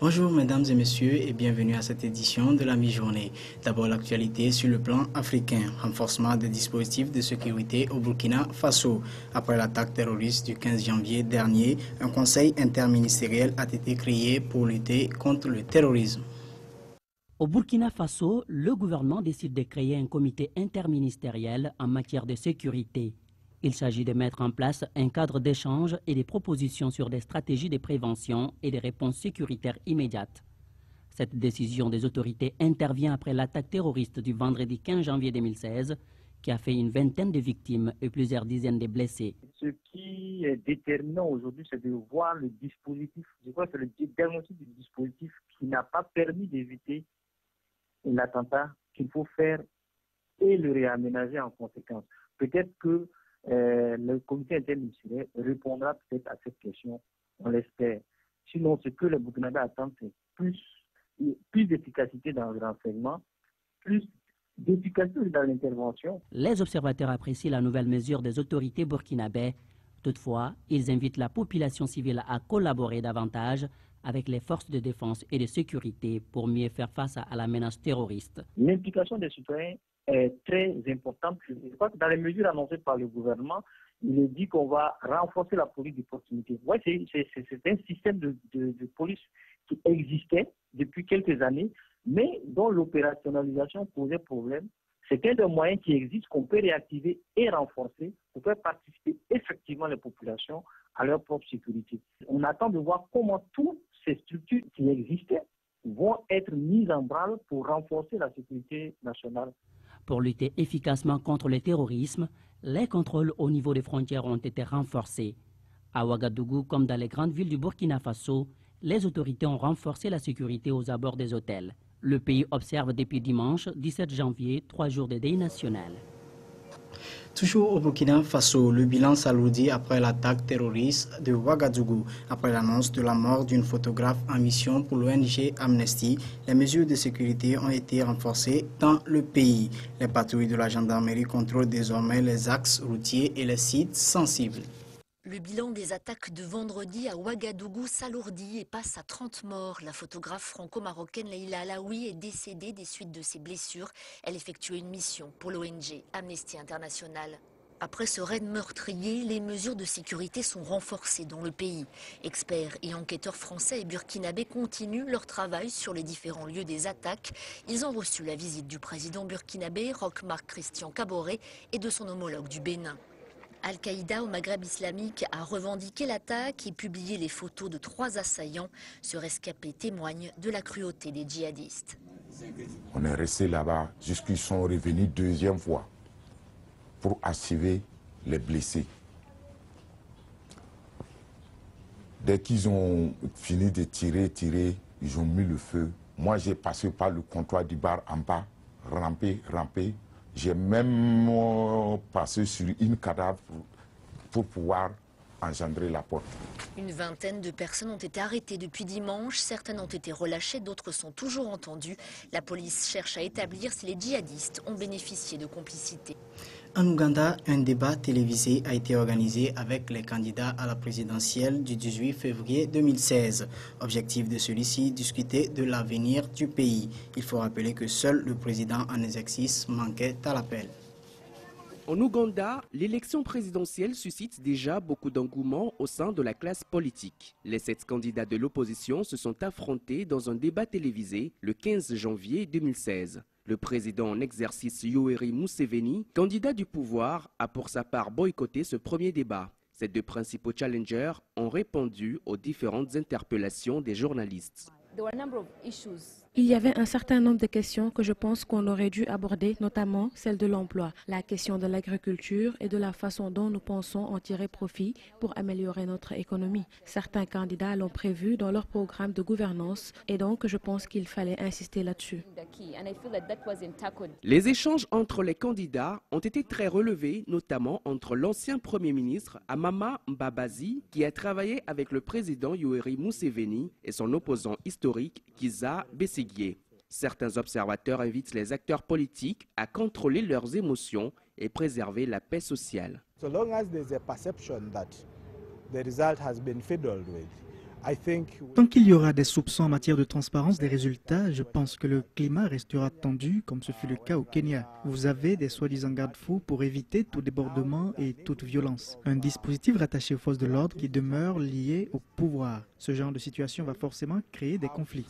Bonjour mesdames et messieurs et bienvenue à cette édition de la mi-journée. D'abord l'actualité sur le plan africain, renforcement des dispositifs de sécurité au Burkina Faso. Après l'attaque terroriste du 15 janvier dernier, un conseil interministériel a été créé pour lutter contre le terrorisme. Au Burkina Faso, le gouvernement décide de créer un comité interministériel en matière de sécurité. Il s'agit de mettre en place un cadre d'échange et des propositions sur des stratégies de prévention et des réponses sécuritaires immédiates. Cette décision des autorités intervient après l'attaque terroriste du vendredi 15 janvier 2016 qui a fait une vingtaine de victimes et plusieurs dizaines de blessés. Ce qui est déterminant aujourd'hui, c'est de voir le dispositif. Je crois que c'est le diagnostic du dispositif qui n'a pas permis d'éviter l'attentat qu'il faut faire et le réaménager en conséquence. Peut-être que le comité interministériel répondra peut-être à cette question, on l'espère. Sinon, ce que les Burkinabés attendent, c'est plus d'efficacité dans le renseignement, plus d'efficacité dans l'intervention. Les observateurs apprécient la nouvelle mesure des autorités burkinabées. Toutefois, ils invitent la population civile à collaborer davantage avec les forces de défense et de sécurité pour mieux faire face à la menace terroriste. L'implication des citoyens est très importante. Je crois que dans les mesures annoncées par le gouvernement, il est dit qu'on va renforcer la police de proximité. Ouais, c'est un système de police qui existait depuis quelques années, mais dont l'opérationnalisation posait problème. C'est un des moyens qui existent qu'on peut réactiver et renforcer pour faire participer effectivement les populations à leur propre sécurité. On attend de voir comment toutes ces structures qui existaient vont être mises en branle pour renforcer la sécurité nationale. Pour lutter efficacement contre le terrorisme, les contrôles au niveau des frontières ont été renforcés. À Ouagadougou, comme dans les grandes villes du Burkina Faso, les autorités ont renforcé la sécurité aux abords des hôtels. Le pays observe depuis dimanche 17 janvier 3 jours de deuil national. Toujours au Burkina Faso, le bilan s'alourdit après l'attaque terroriste de Ouagadougou. Après l'annonce de la mort d'une photographe en mission pour l'ONG Amnesty, les mesures de sécurité ont été renforcées dans le pays. Les patrouilles de la gendarmerie contrôlent désormais les axes routiers et les sites sensibles. Le bilan des attaques de vendredi à Ouagadougou s'alourdit et passe à 30 morts. La photographe franco-marocaine Leïla Alaoui est décédée des suites de ses blessures. Elle effectuait une mission pour l'ONG Amnesty International. Après ce raid meurtrier, les mesures de sécurité sont renforcées dans le pays. Experts et enquêteurs français et burkinabés continuent leur travail sur les différents lieux des attaques. Ils ont reçu la visite du président burkinabé, Roch-Marc Christian Kaboré, et de son homologue du Bénin. Al-Qaïda au Maghreb islamique a revendiqué l'attaque et publié les photos de 3 assaillants. Ce rescapé témoigne de la cruauté des djihadistes. On est resté là-bas jusqu'ils sont revenus deuxième fois pour achever les blessés. Dès qu'ils ont fini de tirer, ils ont mis le feu. Moi, j'ai passé par le comptoir du bar en bas, rampé. J'ai même passé sur une cadavre pour pouvoir engendrer la porte. Une vingtaine de personnes ont été arrêtées depuis dimanche. Certaines ont été relâchées, d'autres sont toujours entendues. La police cherche à établir si les djihadistes ont bénéficié de complicité. En Ouganda, un débat télévisé a été organisé avec les candidats à la présidentielle du 18 février 2016. Objectif de celui-ci, discuter de l'avenir du pays. Il faut rappeler que seul le président en exercice manquait à l'appel. En Ouganda, l'élection présidentielle suscite déjà beaucoup d'engouement au sein de la classe politique. Les 7 candidats de l'opposition se sont affrontés dans un débat télévisé le 15 janvier 2016. Le président en exercice Yoweri Museveni, candidat du pouvoir, a pour sa part boycotté ce premier débat. Ces 2 principaux challengers ont répondu aux différentes interpellations des journalistes. Il y avait un certain nombre de questions que je pense qu'on aurait dû aborder, notamment celle de l'emploi, la question de l'agriculture et de la façon dont nous pensons en tirer profit pour améliorer notre économie. Certains candidats l'ont prévu dans leur programme de gouvernance et donc je pense qu'il fallait insister là-dessus. Les échanges entre les candidats ont été très relevés, notamment entre l'ancien Premier ministre Amama Mbabazi, qui a travaillé avec le président Yoweri Museveni, et son opposant historique Kizza Besigye. Certains observateurs invitent les acteurs politiques à contrôler leurs émotions et préserver la paix sociale. So long as there's a perception that the result has been fiddled with Tant qu'il y aura des soupçons en matière de transparence des résultats, je pense que le climat restera tendu, comme ce fut le cas au Kenya. Vous avez des soi-disant garde-fous pour éviter tout débordement et toute violence. Un dispositif rattaché aux forces de l'ordre qui demeure lié au pouvoir. Ce genre de situation va forcément créer des conflits.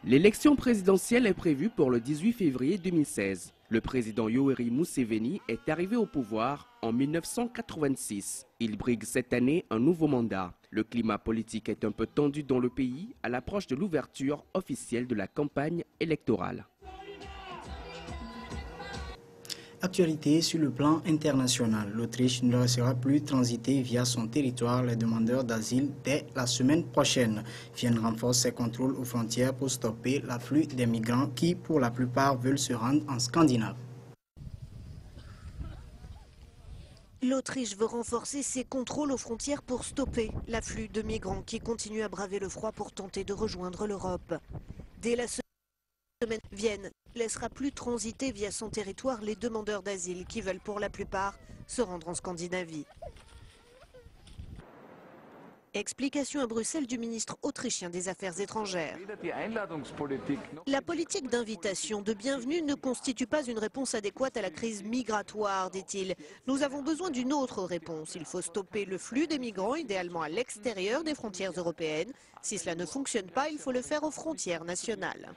L'élection présidentielle est prévue pour le 18 février 2016. Le président Yoweri Museveni est arrivé au pouvoir en 1986. Il brigue cette année un nouveau mandat. Le climat politique est un peu tendu dans le pays à l'approche de l'ouverture officielle de la campagne électorale. Actualité sur le plan international. L'Autriche ne laissera plus transiter via son territoire les demandeurs d'asile dès la semaine prochaine. Vienne renforce ses contrôles aux frontières pour stopper l'afflux des migrants qui, pour la plupart, veulent se rendre en Scandinave. L'Autriche veut renforcer ses contrôles aux frontières pour stopper l'afflux de migrants qui continuent à braver le froid pour tenter de rejoindre l'Europe. Dès la semaine, Vienne laissera plus transiter via son territoire les demandeurs d'asile qui veulent pour la plupart se rendre en Scandinavie. Explication à Bruxelles du ministre autrichien des Affaires étrangères. La politique d'invitation de bienvenue ne constitue pas une réponse adéquate à la crise migratoire, dit-il. Nous avons besoin d'une autre réponse. Il faut stopper le flux des migrants, idéalement à l'extérieur des frontières européennes. Si cela ne fonctionne pas, il faut le faire aux frontières nationales.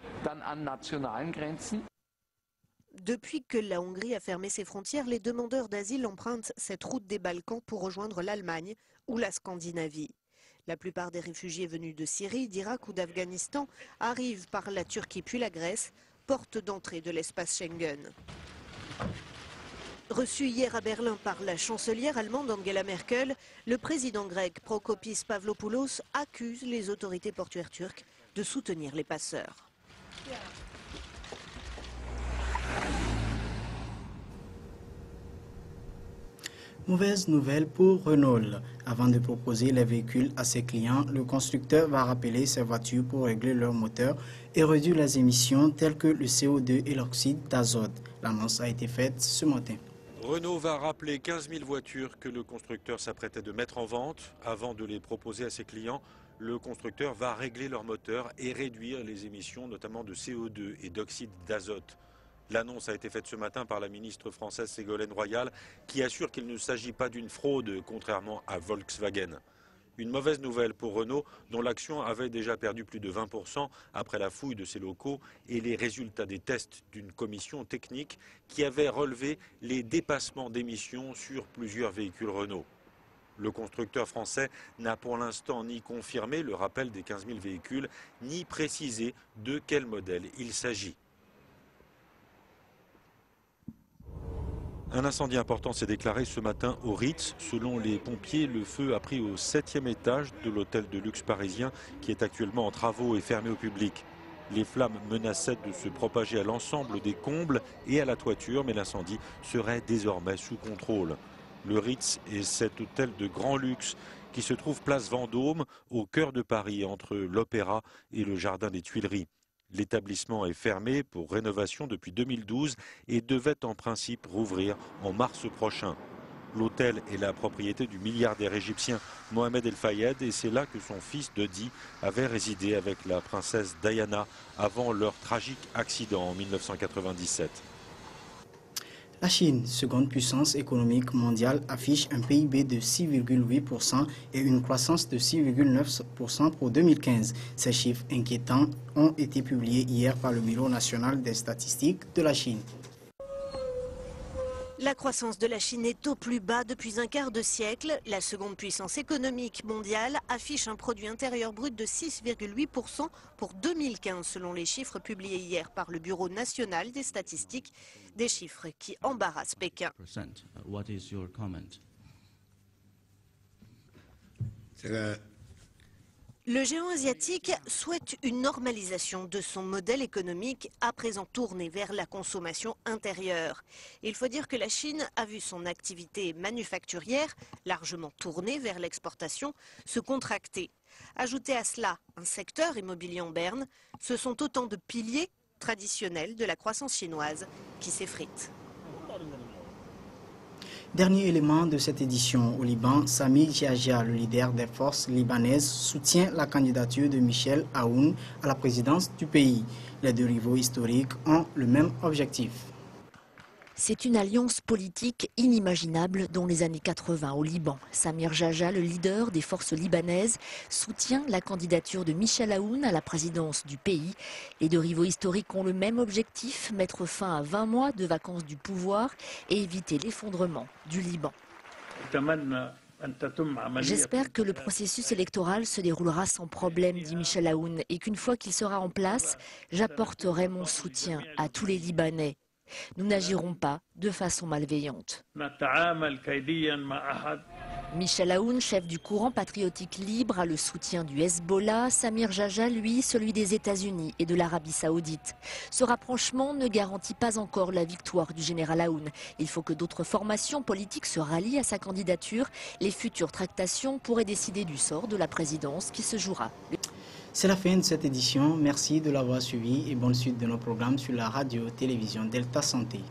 Depuis que la Hongrie a fermé ses frontières, les demandeurs d'asile empruntent cette route des Balkans pour rejoindre l'Allemagne ou la Scandinavie. La plupart des réfugiés venus de Syrie, d'Irak ou d'Afghanistan arrivent par la Turquie puis la Grèce, porte d'entrée de l'espace Schengen. Reçu hier à Berlin par la chancelière allemande Angela Merkel, le président grec Prokopis Pavlopoulos accuse les autorités portuaires turques de soutenir les passeurs. Mauvaise nouvelle pour Renault. Avant de proposer les véhicules à ses clients, le constructeur va rappeler ses voitures pour régler leur moteur et réduire les émissions telles que le CO2 et l'oxyde d'azote. L'annonce a été faite ce matin. Renault va rappeler 15 000 voitures que le constructeur s'apprêtait de mettre en vente. Avant de les proposer à ses clients, le constructeur va régler leur moteur et réduire les émissions, notamment de CO2 et d'oxyde d'azote. L'annonce a été faite ce matin par la ministre française Ségolène Royal, qui assure qu'il ne s'agit pas d'une fraude, contrairement à Volkswagen. Une mauvaise nouvelle pour Renault, dont l'action avait déjà perdu plus de 20% après la fouille de ses locaux et les résultats des tests d'une commission technique qui avait relevé les dépassements d'émissions sur plusieurs véhicules Renault. Le constructeur français n'a pour l'instant ni confirmé le rappel des 15 000 véhicules, ni précisé de quel modèle il s'agit. Un incendie important s'est déclaré ce matin au Ritz. Selon les pompiers, le feu a pris au 7e étage de l'hôtel de luxe parisien qui est actuellement en travaux et fermé au public. Les flammes menaçaient de se propager à l'ensemble des combles et à la toiture, mais l'incendie serait désormais sous contrôle. Le Ritz est cet hôtel de grand luxe qui se trouve place Vendôme, au cœur de Paris, entre l'Opéra et le Jardin des Tuileries. L'établissement est fermé pour rénovation depuis 2012 et devait en principe rouvrir en mars prochain. L'hôtel est la propriété du milliardaire égyptien Mohamed El Fayed et c'est là que son fils Dodi avait résidé avec la princesse Diana avant leur tragique accident en 1997. La Chine, seconde puissance économique mondiale, affiche un PIB de 6,8% et une croissance de 6,9% pour 2015. Ces chiffres inquiétants ont été publiés hier par le Bureau national des statistiques de la Chine. La croissance de la Chine est au plus bas depuis un quart de siècle. La seconde puissance économique mondiale affiche un produit intérieur brut de 6,8% pour 2015 selon les chiffres publiés hier par le Bureau national des statistiques, des chiffres qui embarrassent Pékin. Le géant asiatique souhaite une normalisation de son modèle économique à présent tourné vers la consommation intérieure. Il faut dire que la Chine a vu son activité manufacturière, largement tournée vers l'exportation, se contracter. Ajoutez à cela un secteur immobilier en berne, ce sont autant de piliers traditionnels de la croissance chinoise qui s'effritent. Dernier élément de cette édition au Liban, Sami Djadja, le leader des forces libanaises, soutient la candidature de Michel Aoun à la présidence du pays. Les deux rivaux historiques ont le même objectif. C'est une alliance politique inimaginable dans les années 80 au Liban. Samir Djadja, le leader des forces libanaises, soutient la candidature de Michel Aoun à la présidence du pays. Les deux rivaux historiques ont le même objectif, mettre fin à 20 mois de vacances du pouvoir et éviter l'effondrement du Liban. J'espère que le processus électoral se déroulera sans problème, dit Michel Aoun, et qu'une fois qu'il sera en place, j'apporterai mon soutien à tous les Libanais. Nous n'agirons pas de façon malveillante. Michel Aoun, chef du courant patriotique libre, a le soutien du Hezbollah. Samir Djadja, lui, celui des États-Unis et de l'Arabie saoudite. Ce rapprochement ne garantit pas encore la victoire du général Aoun. Il faut que d'autres formations politiques se rallient à sa candidature. Les futures tractations pourraient décider du sort de la présidence qui se jouera. C'est la fin de cette édition. Merci de l'avoir suivi et bonne suite de nos programmes sur la radio-télévision Delta Santé.